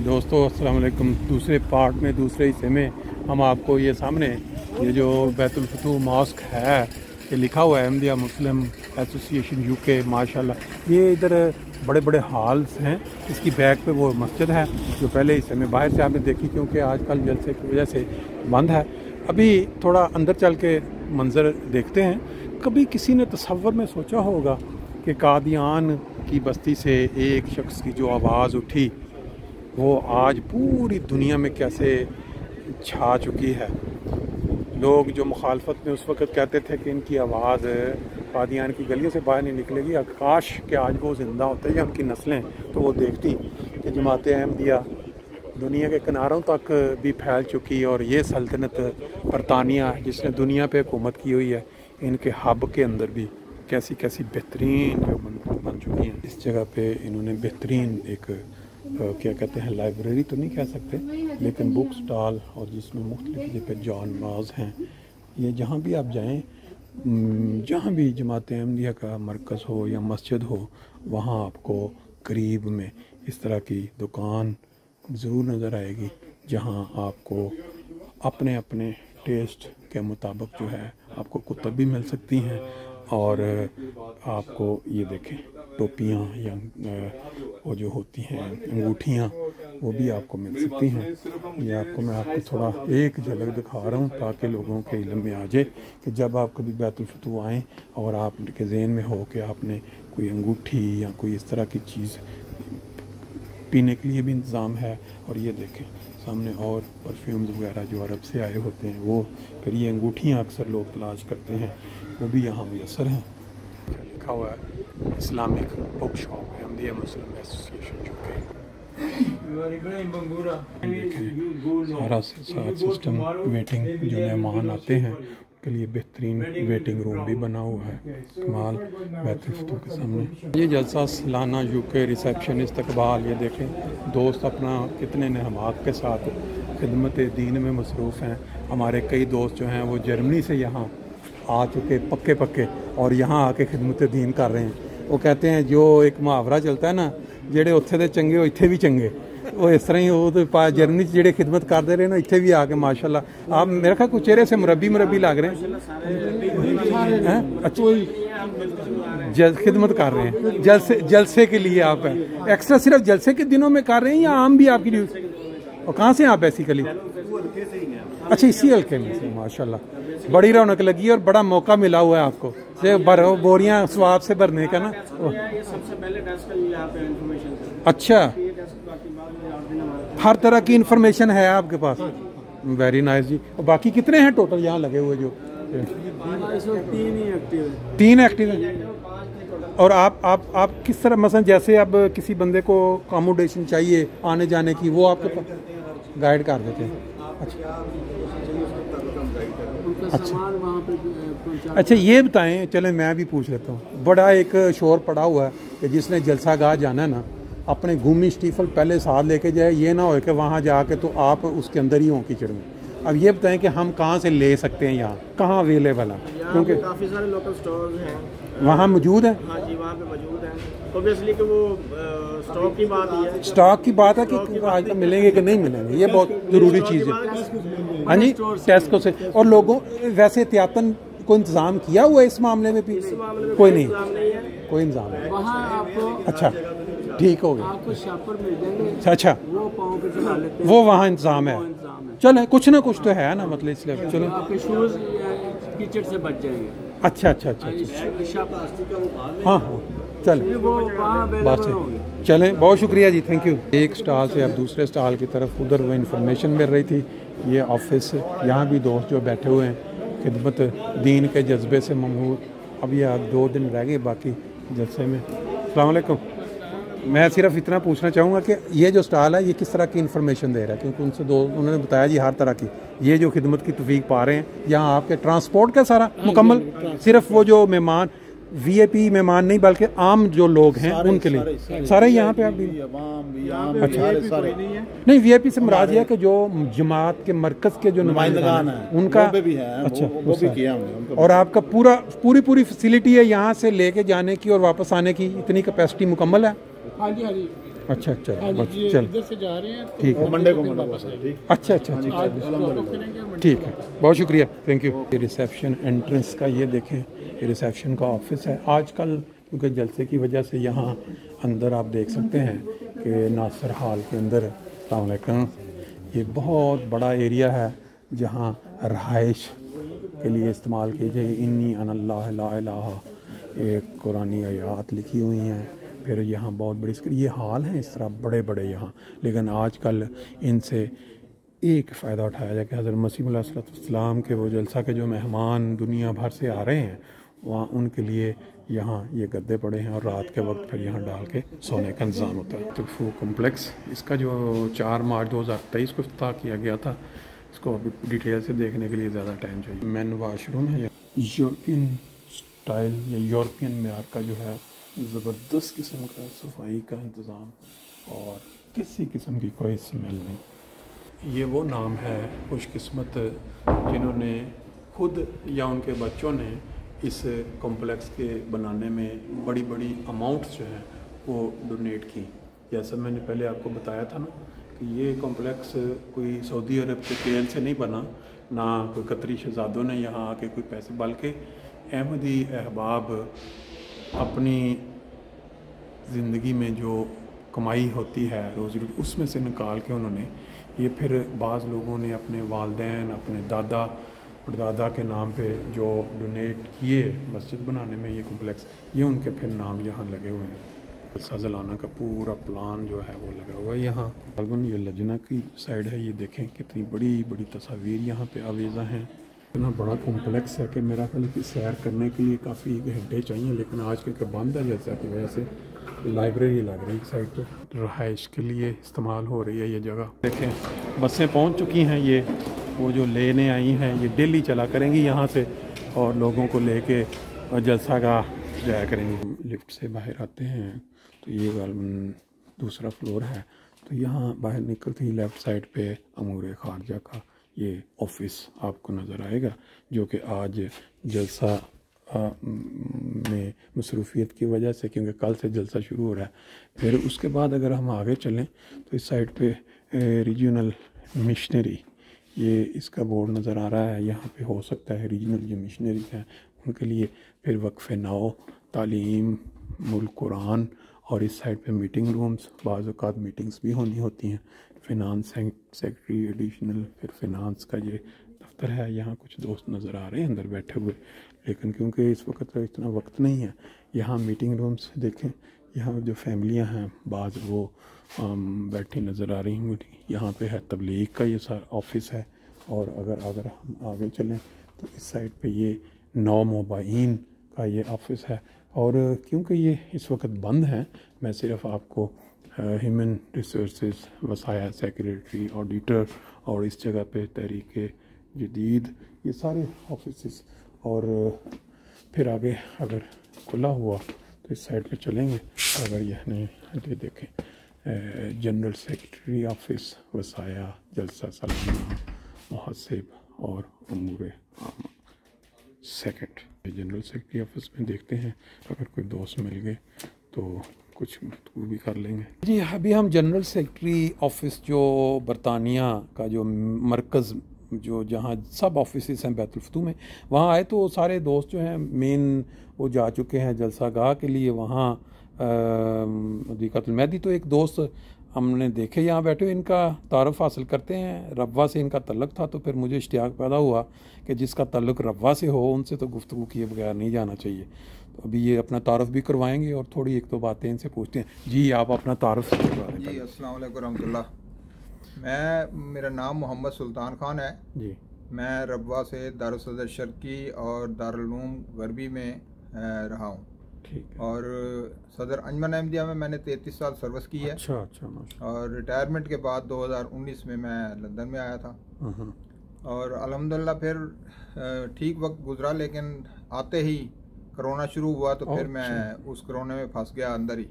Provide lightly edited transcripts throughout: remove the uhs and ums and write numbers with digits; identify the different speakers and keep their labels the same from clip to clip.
Speaker 1: दोस्तों अस्सलाम वालेकुम। दूसरे पार्ट में, दूसरे हिस्से में हम आपको ये सामने ये जो बैतुल फतूह मॉस्क है, ये लिखा हुआ है अहमदिया मुस्लिम एसोसिएशन यूके। माशाल्लाह ये इधर बड़े बड़े हॉल्स हैं। इसकी बैक पे वो मस्जिद है जो पहले हिस्से में बाहर से आपने देखी, क्योंकि आजकल जलसे की वजह से बंद है। अभी थोड़ा अंदर चल के मंजर देखते हैं। कभी किसी ने तसव्वुर में सोचा होगा कि कादियान की बस्ती से एक शख्स की जो आवाज़ उठी वो आज पूरी दुनिया में कैसे छा चुकी है। लोग जो मुखालफत में उस वक़्त कहते थे कि इनकी आवाज़ कादियान की गलियों से बाहर नहीं निकलेगी, काश कि आज वो ज़िंदा होते या उनकी नस्लें, तो वो देखती कि जमात अहमदिया दुनिया के किनारों तक भी फैल चुकी। और ये सल्तनत बरतानिया जिसने दुनिया पे हुकूमत की हुई है, इनके हब के अंदर भी कैसी कैसी बेहतरीन जो बन चुकी हैं। इस जगह पे इन्होंने बेहतरीन एक क्या कहते हैं, लाइब्रेरी तो नहीं कह सकते, लेकिन बुक स्टॉल, और जिसमें मुख्तलिफ पे जानमाज हैं। ये जहाँ भी आप जाएं, जहाँ भी जमात अहमदिया का मरकज़ हो या मस्जिद हो, वहाँ आपको करीब में इस तरह की दुकान ज़रूर नज़र आएगी, जहाँ आपको अपने अपने टेस्ट के मुताबिक जो है आपको कुतुब भी मिल सकती हैं। और आपको ये देखें टोपियाँ या वो जो होती हैं अंगूठियाँ, वो भी आपको मिल सकती हैं। ये आपको मैं आपको थोड़ा एक झलक दिखा रहा हूँ ताकि लोगों के इल्म में आ जाए कि जब आप कभी बैतुल फतूह आएँ और आपके ज़हन में हो कि आपने कोई अंगूठी या कोई इस तरह की चीज़, पीने के लिए भी इंतज़ाम है। और ये देखें सामने और परफ्यूम्स वगैरह जो अरब से आए होते हैं वो, फिर ये अंगूठियाँ अक्सर लोग तलाश करते हैं, वो भी यहाँ मुयसर हैं। लिखा हुआ है इस्लामिक बुक शॉप अहमदिया मुस्लिम एसोसिएशन यूके। सारा सिस्टम वेटिंग, जो मेहमान आते हैं के लिए बेहतरीन वेटिंग रूम भी बना हुआ है कमाल बैतुल फतूह के सामने। ये जलसा सालाना यूके रिसेप्शन इस्तकबाल, ये देखें दोस्त अपना कितने नहमात के साथ खिदमत दीन में मसरूफ़ हैं। हमारे कई दोस्त जो हैं वो जर्मनी से यहाँ आ चुके पक्के और यहाँ आके खिदमत दीन कर रहे हैं। वो कहते हैं जो एक मुहावरा चलता है ना, जेड़े उत्थे दे चंगे इत्थे भी चंगे, वो इस तरह ही वो तो जर्मनी जेड़े खिदमत करते रहे ना, इत्थे भी आके माशाल्लाह। आप मेरे ख्याल कुछ चेहरे से मुरब्बी लग रहे हैं। अच्छा खिदमत कर रहे हैं जलसे के लिए आप हैं। एक्स्ट्रा सिर्फ जलसे के दिनों में कर रहे हैं या आम भी आपकी ड्यूटी? और कहाँ से आप बेसिकली? अच्छा इसी हल्के में से, माशाल्लाह बड़ी रौनक लगी और बड़ा मौका मिला हुआ है आपको से बोरियां स्वाब से भरने का ना। अच्छा हर तरह की इंफॉर्मेशन है आपके पास, वेरी नाइस जी। और बाकी कितने हैं टोटल यहाँ लगे हुए? जो 3 एक्टिव हैं। और आप किस तरह, मसलन जैसे अब किसी बंदे को अकोमोडेशन चाहिए आने जाने की, वो आपके पास गाइड कर देते हैं? अच्छा ये बताएं, चलें मैं भी पूछ लेता हूँ। बड़ा एक शोर पड़ा हुआ है कि जिसने जलसागाह जाना है ना, अपने घूमी स्टीफल पहले साथ लेके जाए, ये ना हो कि वहाँ जाके तो आप उसके अंदर ही हो कीचड़ में। अब ये बताएं कि हम कहाँ से ले सकते हैं, यहाँ कहाँ अवेलेबल है? क्योंकि
Speaker 2: काफ़ी सारे लोकल स्टोर्स हैं
Speaker 1: वहाँ मौजूद है।
Speaker 2: हाँ जी, वहाँ पे मौजूद है। ऑब्वियसली कि वो स्टॉक की बात ही है।
Speaker 1: स्टॉक की बात है कि आज मिलेंगे कि नहीं मिलेंगे, ये बहुत ज़रूरी चीज़ है। हाँ जी, टेस्को से। और लोगों वैसे एहतियातन कोई इंतज़ाम किया हुआ है इस मामले में भी? कोई नहीं, कोई इंतज़ाम नहीं
Speaker 3: वहाँ आपको।
Speaker 1: अच्छा ठीक हो गया,
Speaker 3: आपको शापर मिल जाएंगे।
Speaker 1: अच्छा
Speaker 3: वो पाँव पे चला लेते हैं,
Speaker 1: वो वहाँ इंतज़ाम है। चलो कुछ ना कुछ तो है ना, मतलब इसलिए चलो
Speaker 3: आपके शूज कीचड़ से बच जाएंगे।
Speaker 1: अच्छा हाँ चलें बात है। चलें, बहुत शुक्रिया जी, थैंक यू। एक स्टॉल से अब दूसरे स्टॉल की तरफ, उधर वो इन्फॉर्मेशन मिल रही थी। ये ऑफिस, यहाँ भी दोस्त जो बैठे हुए हैं खिदमत दीन के जज्बे से ममहूर। अब ये 2 दिन रह गए बाकी जलसे में। अस्सलाम वालेकुम। मैं सिर्फ इतना पूछना चाहूँगा कि ये जो स्टॉल है ये किस तरह की इन्फॉर्मेशन दे रहा है? क्योंकि उन्होंने बताया जी हर तरह की ये जो खिदमत की तौफीक पा रहे हैं, यहाँ आपके ट्रांसपोर्ट का सारा मुकम्मल, सिर्फ वो जो मेहमान वीआईपी मेहमान नहीं बल्कि आम जो लोग हैं उनके लिए सारे यहाँ पे आप भी। अच्छा नहीं, वीआईपी से मुराद है कि जो जमात के मरकज़ के जो नुमाइंदगान हैं उनका भी है। अच्छा वो भी किया हमने। और आपका पूरी फैसिलिटी है यहाँ से लेके जाने की और वापस आने की, इतनी कैपेसिटी मुकम्मल है?
Speaker 3: हाँ जी हाँ जी।
Speaker 1: अच्छा अच्छा
Speaker 2: आज
Speaker 1: बस
Speaker 2: ये
Speaker 1: चल
Speaker 2: इधर से जा रहे हैं तो
Speaker 1: ठीक है।
Speaker 2: मंडे को वापस आएंगे।
Speaker 1: अच्छा अच्छा
Speaker 2: आज ड्रॉप ऑफ करेंगे मंडे
Speaker 1: ठीक है, बहुत शुक्रिया, थैंक यू। ये रिसेप्शन एंट्रेंस का ये देखें, ये रिसेप्शन का ऑफिस है। आजकल क्योंकि जलसे की वजह से यहाँ अंदर आप देख सकते हैं कि नासिर हाल के अंदर, अस्सलाम वालेकुम, ये बहुत बड़ा एरिया है जहाँ रहाइश के लिए इस्तेमाल कीजिए। इन्नी अनल्लाह ला इलाहा, एक कुरानी आयात लिखी हुई हैं। फिर यहाँ बहुत बड़ी ये हाल हैं इस तरह बड़े बड़े यहाँ, लेकिन आजकल इनसे एक फ़ायदा उठाया जाए कि हज़रत मसीह अलैहिस्सलाम के वो जलसा के जो मेहमान दुनिया भर से आ रहे हैं वहाँ उनके लिए यहाँ ये गद्दे पड़े हैं और रात के वक्त फिर यहाँ डाल के सोने का इंतज़ाम होता है। तुल्फू कॉम्प्लेक्स, इसका जो 4 मार्च 2023 को इफ्तिताह किया गया था, इसको अभी डिटेल से देखने के लिए ज़्यादा टाइम चाहिए। मैन वाशरूम है, यूरोपियन स्टाइल या यूरोपियन मेयार का जो है ज़बरदस्त किस्म का सफाई का इंतज़ाम और किसी किस्म की कोई स्मेल नहीं। ये वो नाम है खुशकिस्मत जिन्होंने खुद या उनके बच्चों ने इस कॉम्प्लेक्स के बनाने में बड़ी बड़ी अमाउंट्स जो हैं वो डोनेट की। जैसा मैंने पहले आपको बताया था ना कि ये कॉम्प्लेक्स कोई सऊदी अरब के तेल से नहीं बना, ना कोई कतरी शहजादों ने यहाँ आके कोई पैसे, बल्कि अहमदी अहबाब अपनी ज़िंदगी में जो कमाई होती है रोज़ी रोटी उसमें से निकाल के उन्होंने ये फिर बाज़ लोगों ने अपने वालिदैन, अपने दादा परदादा के नाम पे जो डोनेट किए मस्जिद बनाने में ये कॉम्प्लेक्स, ये उनके फिर नाम यहाँ लगे हुए हैं। साजलाना का पूरा प्लान जो है वो लगा हुआ है यहाँ। ये लजना की साइड है, ये देखें कितनी बड़ी बड़ी तस्वीर यहाँ पे आवेज़ा हैं। इतना बड़ा कॉम्प्लेक्स है कि मेरा ख्याल कि सैर करने के लिए काफ़ी घंटे चाहिए, लेकिन आज के बंद है जैसा की वजह से लाइब्रेरी लग रही है साइड पे, रहाइश के लिए इस्तेमाल हो रही है ये जगह। देखें बसें पहुंच चुकी हैं, ये वो जो लेने आई हैं ये डेली चला करेंगी यहाँ से और लोगों को लेके जलसा का जाया करेंगी। लिफ्ट से बाहर आते हैं तो ये दूसरा फ्लोर है, तो यहाँ बाहर निकलते ही लेफ़्ट साइड पे अमूर खारजा का ये ऑफिस आपको नज़र आएगा, जो कि आज जलसा में मसरूफियत की वजह से, क्योंकि कल से जलसा शुरू हो रहा है। फिर उसके बाद अगर हम आगे चलें तो इस साइड पे रीजनल मिशनरी, ये इसका बोर्ड नज़र आ रहा है। यहाँ पे हो सकता है रीजनल जो मिशनरी हैं उनके लिए फिर वक्फ़े नौ, तालीम, मुल्क कुरान, और इस साइड पे मीटिंग रूम्स, बाज़ औक़ात मीटिंग्स भी होती हैं। फ़िनांस सेक्रेटरी एडिशनल, फिर फ़िनांस का ये दफ्तर है। यहाँ कुछ दोस्त नज़र आ रहे हैं अंदर बैठे हुए, लेकिन क्योंकि इस वक्त इतना वक्त नहीं है। यहाँ मीटिंग रूम्स देखें, यहाँ जो फैमिलियाँ हैं बाज़ वो बैठी नज़र आ रही होंगी। यहाँ पे है तबलीग का ये सारा ऑफिस है। और अगर हम आगे चलें तो इस साइड पे ये नौ मोबाइन का ये ऑफिस है। और क्योंकि ये इस वक्त बंद हैं, मैं सिर्फ आपको ह्यूमन रिसोर्सेज वसाया सेक्रेटरी, ऑडिटर और इस जगह पे तहरीक जदीद, ये सारे ऑफिस, और फिर आगे अगर खुला हुआ तो इस साइड पे चलेंगे। अगर यह नहीं देखें जनरल सेक्रेटरी ऑफिस वसाया, जलसा सालाना, मुहसिब और अमूर सेकंड। जनरल सेक्रेटरी ऑफिस में देखते हैं अगर कोई दोस्त मिल गए तो कुछ वो भी कर लेंगे। जी अभी हम जनरल सेक्रेटरी ऑफिस जो बरतानिया का जो मरकज़ जो जहाँ सब ऑफिस हैं बैतुल फतूह में, वहाँ आए तो सारे दोस्त जो हैं मेन वो जा चुके हैं जलसा गाह के लिए। वहाँ हदीक़तुल मेहदी तो एक दोस्त हमने देखे यहाँ बैठे हुए, इनका तारुफ हासिल करते हैं। रब्वा से इनका तल्लुक़ था तो फिर मुझे इश्तियाक पैदा हुआ कि जिसका तल्लुक़ रब्वा से हो उनसे तो गुफ्तगू किए बगैर नहीं जाना चाहिए। तो अभी ये अपना तारुफ भी करवाएंगे और थोड़ी एक दो बातें इनसे पूछते हैं। जी आप अपना तारुफ करवा दें।
Speaker 4: जी अस्सलाम वालेकुम रहमतुल्लाह। मेरा नाम मोहम्मद सुल्तान खान है जी। मैं रब्वा से दारुल सदर शर्की और दारुल उलूम गरबी में रहा हूँ। और सदर अंजुमन अहमदिया में मैंने 33 साल सर्विस की है। अच्छा। और रिटायरमेंट के बाद 2019 में मैं लंदन में आया था। और अल्हम्दुलिल्लाह फिर ठीक वक्त गुजरा, लेकिन आते ही कोरोना शुरू हुआ तो फिर मैं उस कोरोना में फंस गया अंदर ही।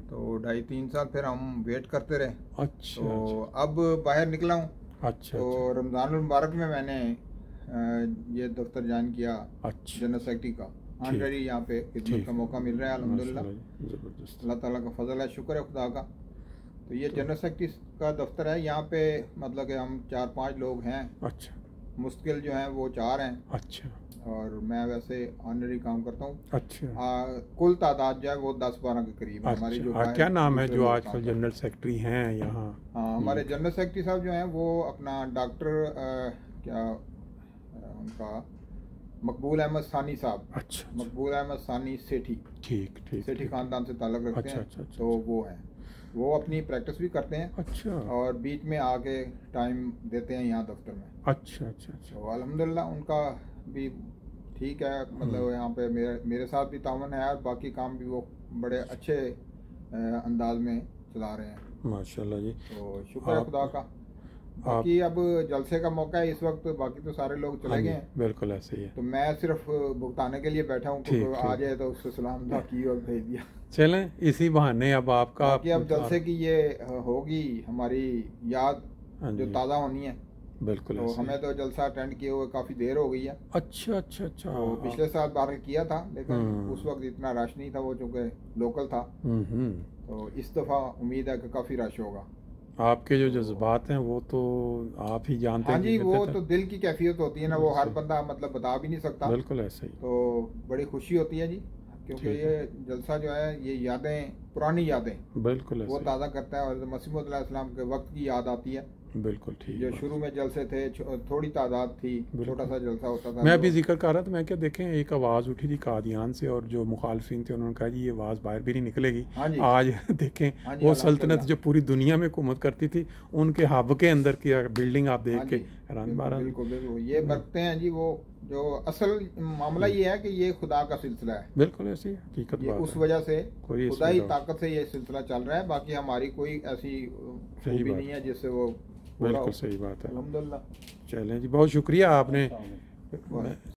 Speaker 4: तो 2.5-3 साल फिर हम वेट करते रहे। तो अब बाहर निकला हूँ। तो रमज़ानुल मुबारक में मैंने ये दफ्तर ज्वाइन किया जनरल सेक्रेटरी का ऑनररी यहाँ पे खिदमत का मौका मिल रहा है अल्हम्दुलिल्लाह।
Speaker 1: ज़बरदस्त।
Speaker 4: अल्लाह ताला का फजल है, शुक्र है खुदा का। तो ये जनरल सेक्रेटरी का दफ्तर है यहाँ पे, मतलब कि हम 4-5 लोग हैं।
Speaker 1: अच्छा।
Speaker 4: मुश्किल जो हैं वो 4 हैं।
Speaker 1: अच्छा।
Speaker 4: और मैं वैसे ऑनररी काम करता हूँ।
Speaker 1: अच्छा।
Speaker 4: कुल तादाद जो है वो 10-12 के करीब है हमारी। जो
Speaker 1: क्या नाम है जो आजकल जनरल सेक्रेटरी हैं यहाँ?
Speaker 4: हाँ, हमारे जनरल सेक्रेटरी साहब जो हैं वो अपना डॉक्टर क्या उनका मकबूल अहमद सानी साहब।
Speaker 1: अच्छा।
Speaker 4: मकबूल अहमद सानी सेठी।
Speaker 1: ठीक ठीक।
Speaker 4: सेठी खानदान से ताल्लुक रखते हैं।
Speaker 1: अच्छा।
Speaker 4: तो वो हैं, वो अपनी प्रैक्टिस भी करते हैं।
Speaker 1: अच्छा।
Speaker 4: और बीच में आके टाइम देते हैं यहाँ दफ्तर में।
Speaker 1: अच्छा।
Speaker 4: तो अल्हम्दुलिल्लाह उनका भी ठीक है, मतलब यहाँ पे मेरे साथ भी तावन है और बाकी काम भी वो बड़े अच्छे अंदाज में चला रहे हैं
Speaker 1: माशाल्लाह जी।
Speaker 4: तो शुक्र है खुदा का। बाकी अब जलसे का मौका है इस वक्त, बाकी तो सारे लोग चले गए हैं।
Speaker 1: बिल्कुल ऐसे ही है।
Speaker 4: तो मैं सिर्फ भुगताने के लिए बैठा हूँ, तो आ जाए तो उससे सलाम की और भेज दिया।
Speaker 1: चलें इसी बहाने अब आपका
Speaker 4: अब जलसे की ये होगी हमारी याद जो ताज़ा होनी है।
Speaker 1: बिल्कुल।
Speaker 4: तो हमें तो जलसा अटेंड किए हुए काफ़ी देर हो गई है।
Speaker 1: अच्छा।
Speaker 4: तो पिछले साल बार किया था, लेकिन उस वक्त इतना रश नहीं था, वो चूँकि लोकल था। तो इस दफ़ा उम्मीद है कि काफ़ी रश होगा।
Speaker 1: आपके जो जज्बात हैं वो तो आप ही जानते हैं।
Speaker 4: हाँ जी, वो तो दिल की कैफियत होती है ना, वो हर बंदा मतलब बता भी नहीं सकता।
Speaker 1: बिल्कुल ऐसे ही।
Speaker 4: तो बड़ी खुशी होती है जी, क्योंकि ये जलसा जो है ये यादें, पुरानी यादें
Speaker 1: बिल्कुल
Speaker 4: वो ताज़ा करता है और मसीह मौऊद अलैहिस्सलाम के वक्त की याद आती है।
Speaker 1: बिल्कुल ठीक।
Speaker 4: जो शुरू में जलसे थे, थोड़ी तादाद थी, छोटा सा जलसा होता था।
Speaker 1: मैं अभी जिक्र कर रहा था, मैं क्या देखें एक आवाज़ उठी थी कादियान से और जो मुखालफिन थे उन्होंने कहा जी ये आवाज़ बाहर भी नहीं निकलेगी। आज देखें वो सल्तनत जो पूरी दुनिया में हुकूमत करती थी, उनके हब के अंदर की बिल्डिंग आप देख के हैरान बारा।
Speaker 4: बिल्कुल ये बरकते हैं जी। वो जो असल मामला ये है कि ये खुदा का सिलसिला है।
Speaker 1: बिल्कुल ऐसी हकीकत बात
Speaker 4: उस वजह से खुदा ही ताकत से ये सिलसिला चल रहा है, बाकी हमारी कोई ऐसी खूबी नहीं है जिससे वो।
Speaker 1: बिल्कुल सही बात है।
Speaker 4: अल्हम्दुलिल्लाह।
Speaker 1: चलें जी, बहुत शुक्रिया आपने